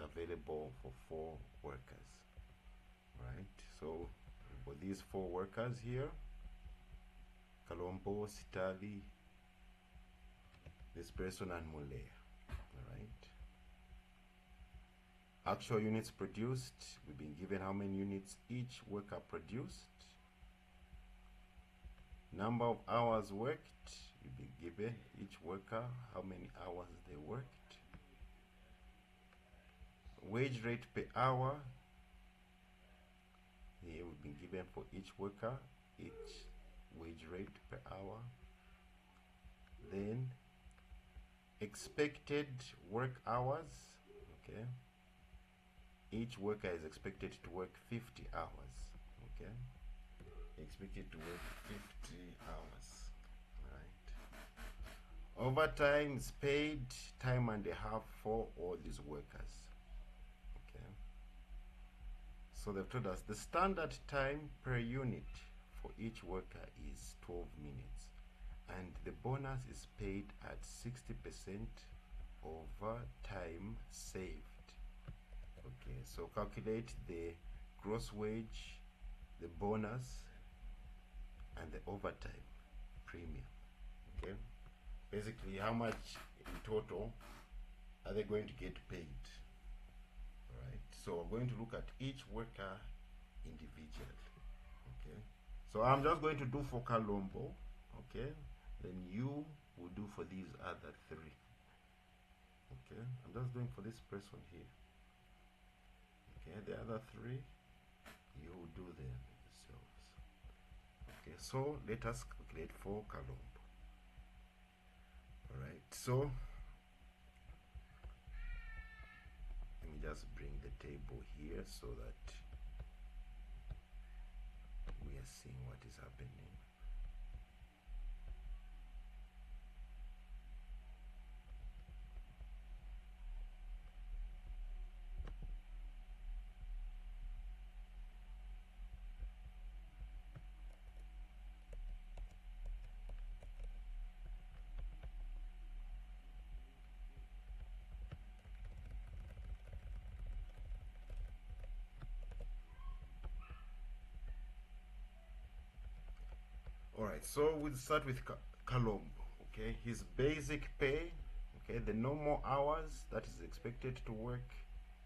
available for 4 workers, right? So for these 4 workers here, Kalombo, Sitali, this person, and Mulea. All right. Actual units produced, we've been given how many units each worker produced. Number of hours worked, we've been given each worker how many hours they worked. Wage rate per hour, here we've been given for each worker each wage rate per hour. Then expected work hours, okay, each worker is expected to work 50 hours, okay, expected to work 50 hours, right. Overtime is paid time and a half for all these workers, okay. So they've told us the standard time per unit for each worker is 12 minutes, and the bonus is paid at 60% over time saved. Okay, so calculate the gross wage, the bonus, and the overtime premium. Okay, basically how much in total are they going to get paid? All right, so we're going to look at each worker individually. Okay, so I'm just going to do for Kalombo, okay, then you will do for these other 3. Okay, I'm just doing for this person here. Okay, the other 3 you will do them yourselves. Okay, so let us calculate for Kalombo. All right, so let me just bring the table here so that we are seeing what is happening. Alright, so we'll start with Kalombo. Okay, his basic pay, okay, the normal hours that is expected to work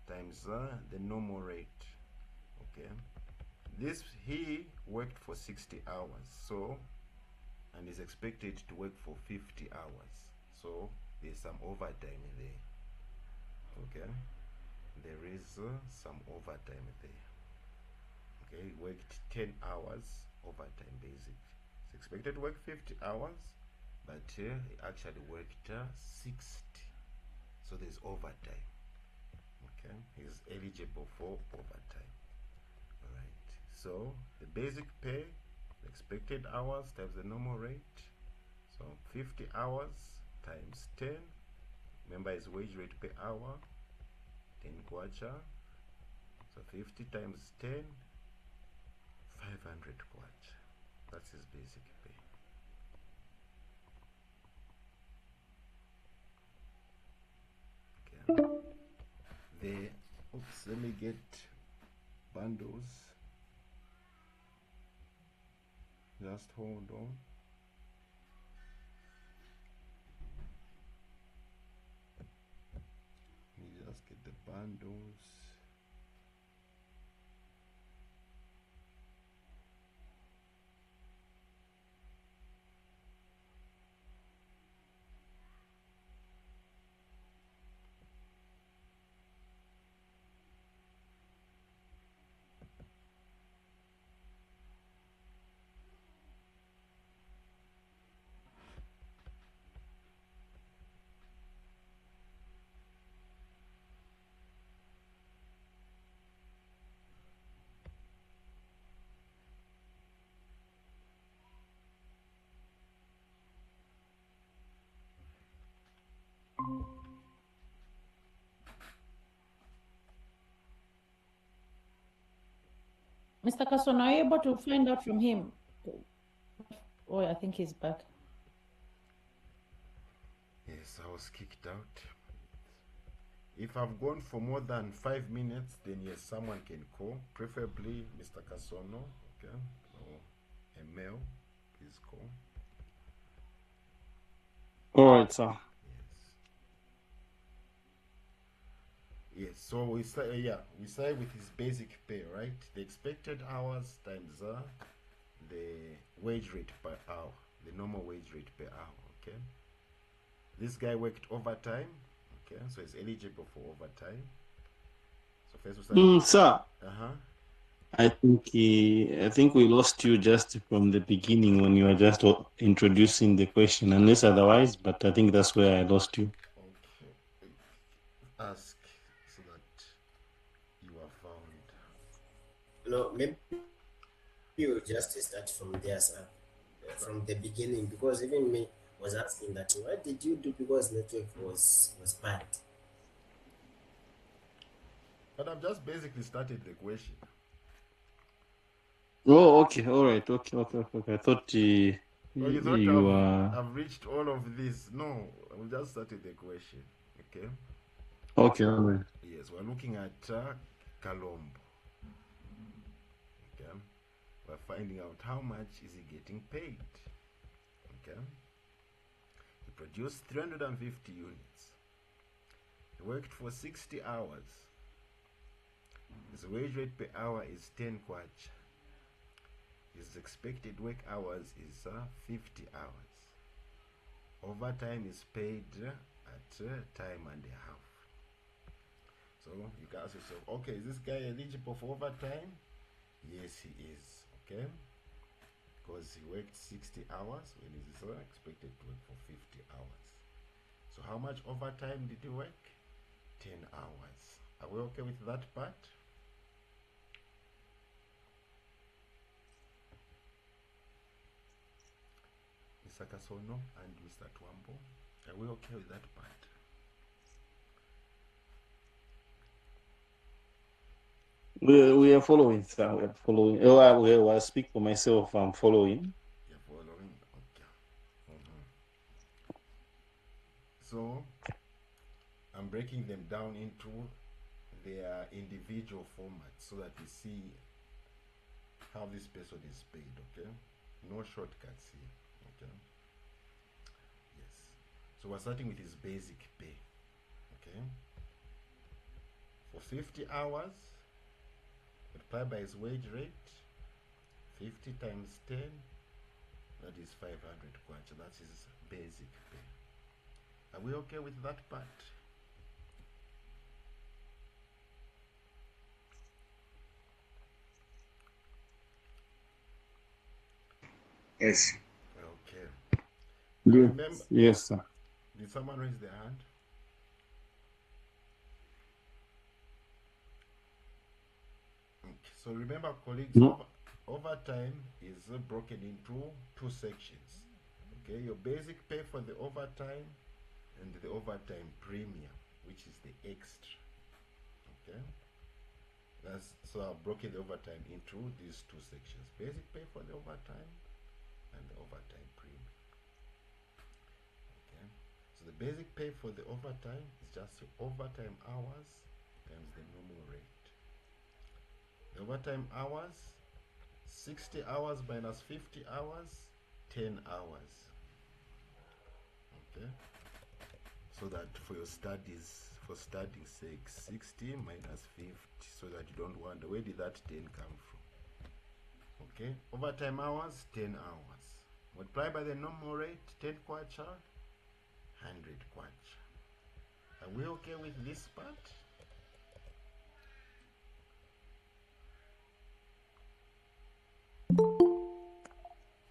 times the normal rate. Okay, this he worked for 60 hours, so, and is expected to work for 50 hours, so there's some overtime there. Okay, there is some overtime there. Okay, he worked 10 hours overtime basic. Expected to work 50 hours, but he actually worked 60, so there's overtime. Okay, he's eligible for overtime. All right, so the basic pay, the expected hours times the normal rate, so 50 hours times 10, remember his wage rate per hour 10 kwacha, so 50 times 10, 500 kwacha. That's his basic pay. Okay. Oops, let me get bundles. Just hold on. Let me just get the bundles. Mr. Kasson, are you able to find out from him? Oh, I think he's back. Yes, I was kicked out. If I've gone for more than 5 minutes, then yes, someone can call, preferably Mr. Kasono, okay, or a male, please call. All right, sir. Yes. Yes. So we say we say with his basic pay, right? The expected hours times the wage rate per hour, the normal wage rate per hour. Okay. This guy worked overtime. Okay, so he's eligible for overtime. So first we start. Sir, Uh-huh. I think we lost you just from the beginning when you were just introducing the question, unless otherwise, but I think that's where I lost you. Okay. Ask so that you are found. No, maybe you just start from there, sir, from the beginning, because even me was asking that what did you do because network was bad. But I've just basically started the question. Oh, okay, all right, okay. I thought Oh, you thought you I've reached all of this? No, I've just started the question. Okay. okay, all right. Yes, we're looking at Kalombo. Okay. We're finding out how much is he getting paid. Okay. He produced 350 units. He worked for 60 hours. His wage rate per hour is 10 kwacha. His expected work hours is 50 hours. Overtime is paid at time and a half. So you can ask yourself, okay, is this guy eligible for overtime? Yes, he is. Okay, because he worked 60 hours when he's expected to work for 50 hours. So how much overtime did he work? 10 hours. Are we okay with that part? Mr. Kasono and Mr. Twambo, are we okay with that part? We are following, sir. We are following. Oh, I will speak for myself. I'm following. You're following? Okay. So I'm breaking them down into their individual formats so that we see how this person is paid. Okay, no shortcuts here. Okay. Yes. So we're starting with his basic pay. Okay. For 50 hours, multiplied by his wage rate, 50 times 10, that is 500 kwacha. That's his basic pay. Are we okay with that part? Yes. Okay. Now Yes, remember, yes, sir. did someone raise their hand? Okay. So remember, colleagues, No. overtime is broken into two sections. Okay, your basic pay for the overtime and the overtime premium, which is the extra. Okay, that's so I've broken the overtime into these two sections: basic pay for the overtime and the overtime premium. Okay, so the basic pay for the overtime is just your overtime hours times the normal rate. The overtime hours, 60 hours minus 50 hours, 10 hours. Okay, so that for your studies, for studying sake, 60 minus 50, so that you don't wonder where did that 10 come from. Okay, overtime hours, 10 hours. Multiply by the normal rate, 10 kwacha, 100 kwacha. Are we okay with this part?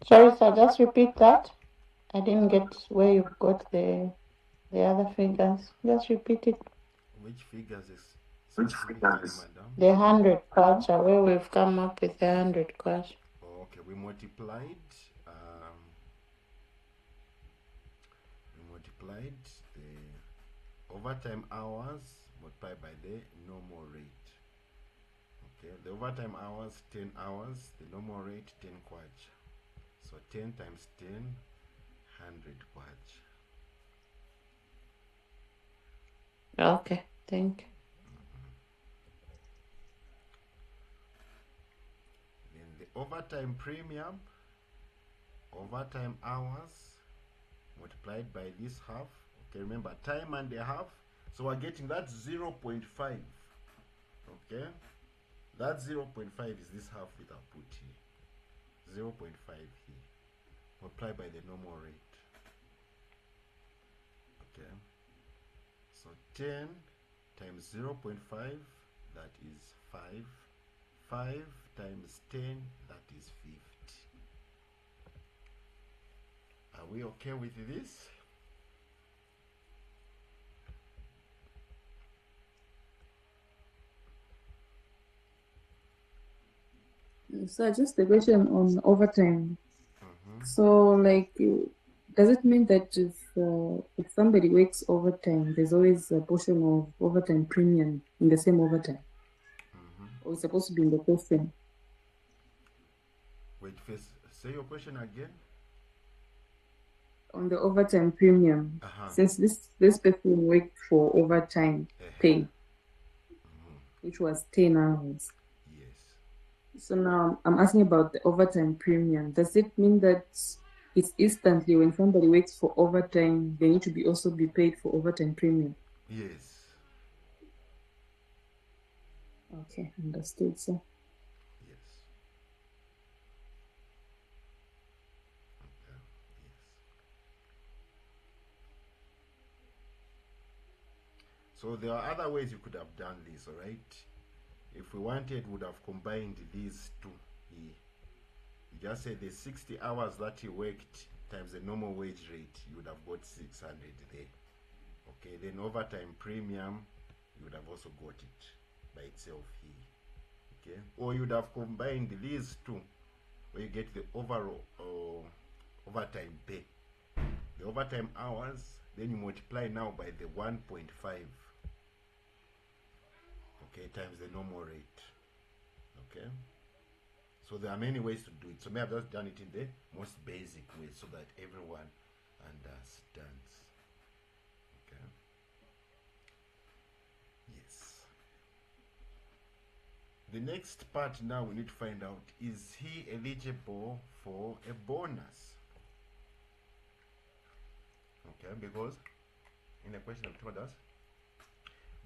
Sorry, sir, just repeat that. I didn't get where you got the other figures. Just repeat it. Which figures is Which specifically, figures? madam? The 100 kwacha, where we've come up with the 100 kwacha. Okay, we multiplied the overtime hours multiplied by the normal rate. Okay, the overtime hours 10 hours, the normal rate 10 kwacha. So 10 times 10, 100 kwacha. Okay. Thank you. Then the overtime premium, overtime hours multiplied by this half. Okay, remember time and a half. So we're getting that 0.5. Okay, that 0.5 is this half that I put here. 0.5 here. Multiplied by the normal rate. Okay. So 10 times 0.5, that is 5. 5 times 10, that is 50. Are we okay with this? So just a question on overtime. So like, does it mean that if somebody works overtime, there's always a portion of overtime premium in the same overtime? Or it's supposed to be in the question? Wait, first, say your question again. On the overtime premium, since this person worked for overtime pay, which was 10 hours. Yes. So now I'm asking about the overtime premium. Does it mean that it's instantly when somebody works for overtime, they need to be also be paid for overtime premium? Yes. Okay, understood, sir. Yes. Okay. Yes. So there are other ways you could have done this, all right? If we wanted, would have combined these two here. You just say the 60 hours that he worked times the normal wage rate, you would have got 600 there. Okay, then overtime premium, you would have also got it by itself here. Okay, or you would have combined these two, where you get the overall overtime pay, the overtime hours, then you multiply now by the 1.5. Okay, times the normal rate. Okay, so there are many ways to do it. So maybe I've just done it in the most basic way so that everyone understands. Okay. Yes. The next part now we need to find out, is he eligible for a bonus? Okay, because in the question of told us,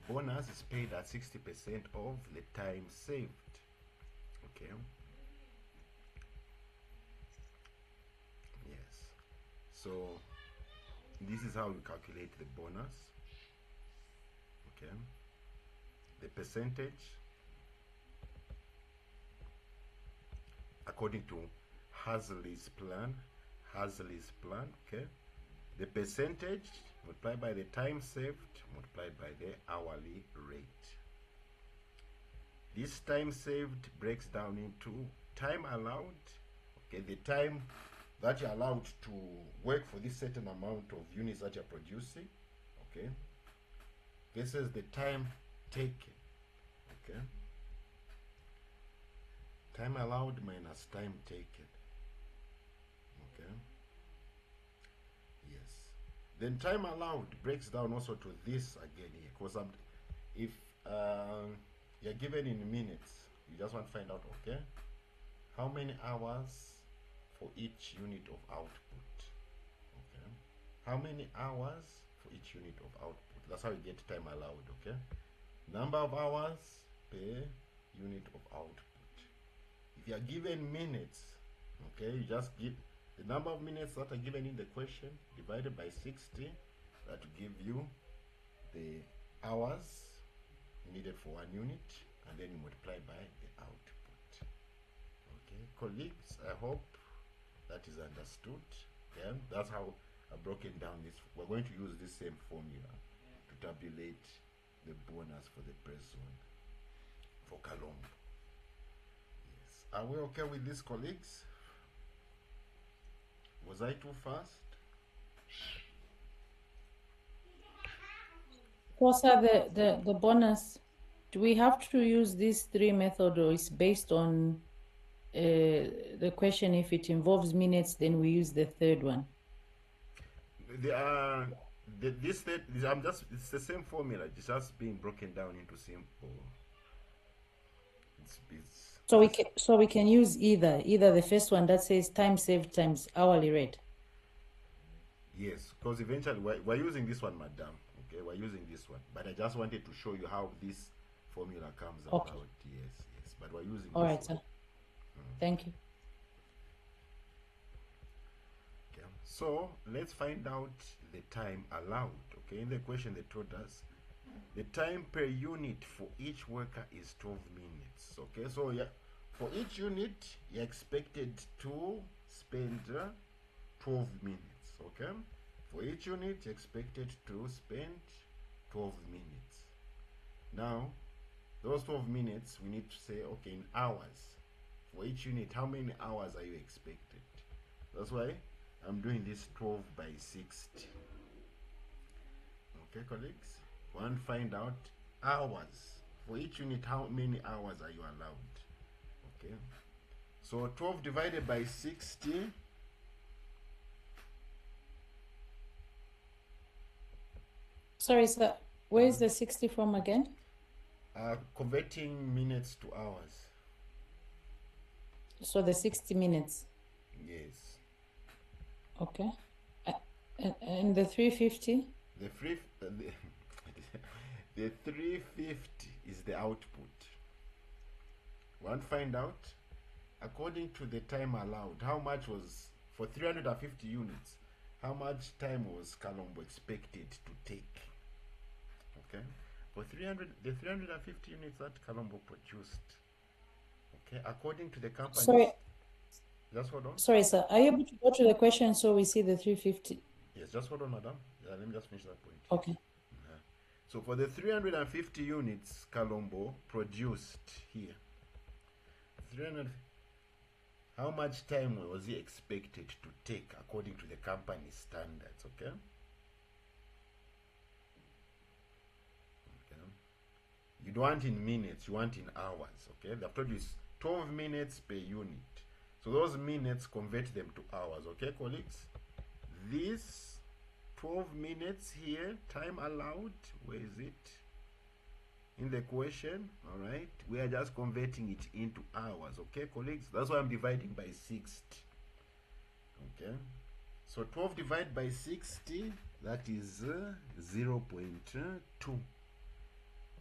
bonus is paid at 60% of the time saved. Okay. Yes. So this is how we calculate the bonus. Okay. The percentage according to Hasley's plan. Okay. The percentage multiplied by the time saved multiplied by the hourly rate. This time saved breaks down into time allowed. Okay, the time that you're allowed to work for this certain amount of units that you're producing. Okay. This is the time taken. Okay. Time allowed minus time taken. Okay. Yes. Then time allowed breaks down also to this again here, because if you're given in minutes, you just want to find out, okay, how many hours for each unit of output. Okay. How many hours for each unit of output. That's how you get time allowed. Okay. Number of hours per unit of output. If you are given minutes, okay, you just give the number of minutes that are given in the question divided by 60. That will give you the hours needed for 1 unit, and then you multiply by the output. Okay, colleagues, I hope that is understood. Yeah, that's how I've broken down this. We're going to use this same formula to tabulate the bonus for the person for Kalombo. Yes. Are we okay with this, colleagues? Was I too fast? Kosa, the bonus, do we have to use these 3 methods, or is based on the question? If it involves minutes, then we use the third one. it's the same formula, it's just being broken down into simple. So we can use either the first one that says time saved times hourly rate. Yes, because eventually we're using this one, madam. Okay, we're using this one, but I just wanted to show you how this formula comes Okay. about. Yes, but we're using All this right, one. sir. Thank you. Okay, so let's find out the time allowed. Okay, in the question they told us the time per unit for each worker is 12 minutes. Okay, so yeah, for each unit you're expected to spend 12 minutes. Okay, for each unit you're expected to spend 12 minutes. Now those 12 minutes we need to say, okay, in hours. For each unit, how many hours are you expected? That's why I'm doing this 12 by 60. Okay, colleagues? Want to find out hours. For each unit, how many hours are you allowed? Okay. So 12 divided by 60. Sorry, sir. Where is the 60 from again? Converting minutes to hours. So the 60 minutes. Yes. Okay. And the 350? The 350 is the output. Want to find out, according to the time allowed, how much was, for 350 units, how much time was Kalombo expected to take? Okay, for the 350 units that Kalombo produced. Okay, according to the company. Sorry. Just hold on. Sorry, sir. Are you able to go to the question so we see the 350? Yes, just hold on, madam. Let me just finish that point. Okay. So for the 350 units Kalombo produced here, 300, how much time was he expected to take according to the company standards? Okay. You don't want in minutes, you want in hours. Okay, they've told you it's 12 minutes per unit. So those minutes, convert them to hours. Okay, colleagues? This 12 minutes here, time allowed, where is it? In the question, all right? We are just converting it into hours. Okay, colleagues? That's why I'm dividing by 60. Okay? So 12 divided by 60, that is 0.2.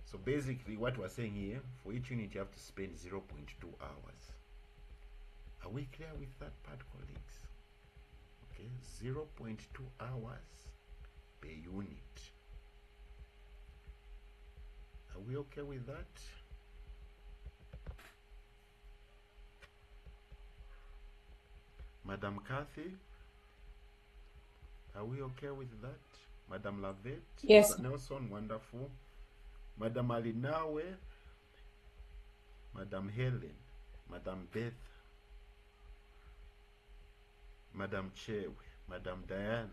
So basically what we're saying here, for each unit you have to spend 0.2 hours. Are we clear with that part, colleagues? Okay, 0.2 hours per unit. Are we okay with that? Madam Kathy, are we okay with that? Madam Lavette? Yes. Mr. Nelson, wonderful. Madam Alinawe, Madam Helen, Madam Beth, Madam Chewe, Madam Diane,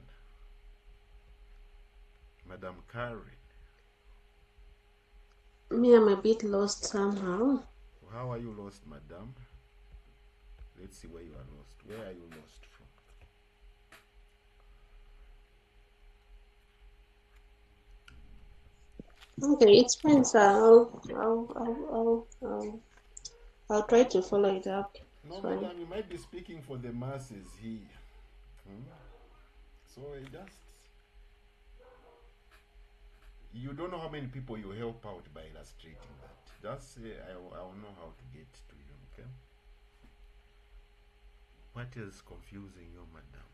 Madam Karen. Me, I'm a bit lost somehow. How are you lost, madam? Let's see where you are lost. Where are you lost from? Okay, it's fine, sir. I'll try to follow it up. No, Fine. madam, you might be speaking for the masses here. So you don't know how many people you help out by illustrating that. Just say, I'll know how to get to you, okay? What is confusing you, madam?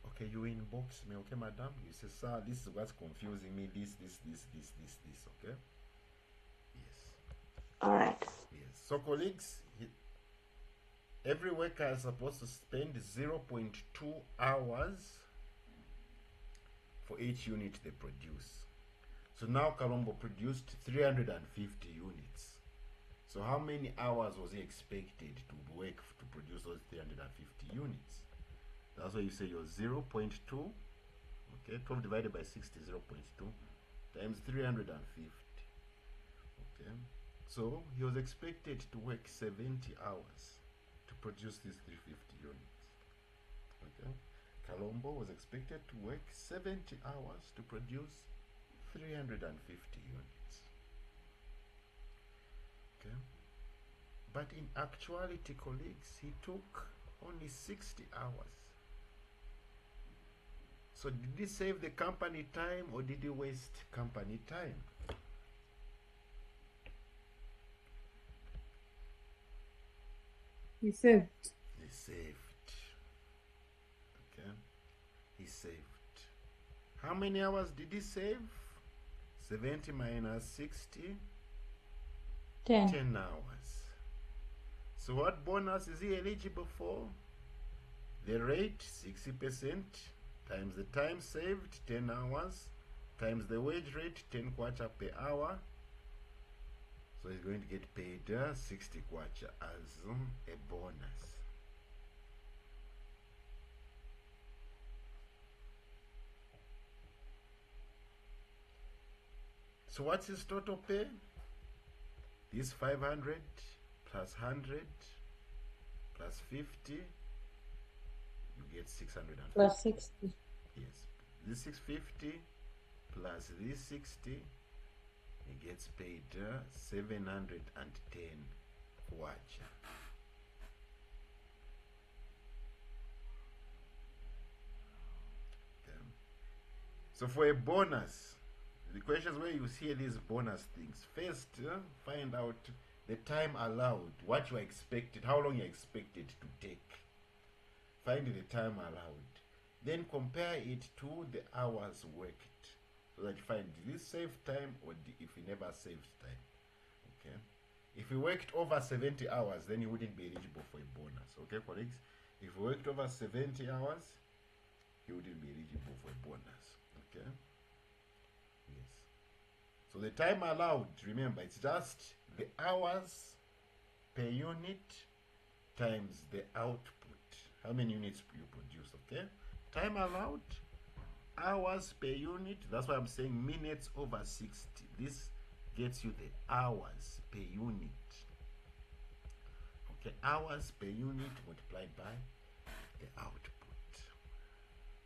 Okay, you inbox me, okay, madam? You say, sir, this is what's confusing me, this, okay? Yes. All right. Yes. So, colleagues, every worker is supposed to spend 0.2 hours for each unit they produce. So now Kalombo produced 350 units. So how many hours was he expected to work to produce those 350 units? That's why you say your 0.2, okay, 12 divided by 60, 0.2 times 350. Okay, so he was expected to work 70 hours to produce these 350 units. Okay, Colombo was expected to work 70 hours to produce 350 units. Okay, but in actuality, colleagues, he took only 60 hours. So did he save the company time or did he waste company time? He saved. He saved. Okay, he saved. How many hours did he save? 70 minus 60, 10. 10 hours. So what bonus is he eligible for? The rate, 60%, times the time saved, 10 hours, times the wage rate, 10 kwacha per hour. So he's going to get paid 60 kwacha as a bonus. So what's his total pay? This 500 plus 100 plus 50, you get 650. Plus 60. Yes. This 650 plus this 60, he gets paid 710 kwacha. Okay. So for a bonus, the questions where you see these bonus things, first find out the time allowed, what you are expected, how long you are expected to take. Find the time allowed. Then compare it to the hours worked, so that you find, did this save time or if he never saved time. Okay. If he worked over 70 hours, then he wouldn't be eligible for a bonus. Okay, colleagues? If he worked over 70 hours, he wouldn't be eligible for a bonus. Okay. Yes. So the time allowed, remember, it's just the hours per unit times the output. How many units you produce, okay? Time allowed, hours per unit. That's why I'm saying minutes over 60. This gets you the hours per unit. Okay, hours per unit multiplied by the output.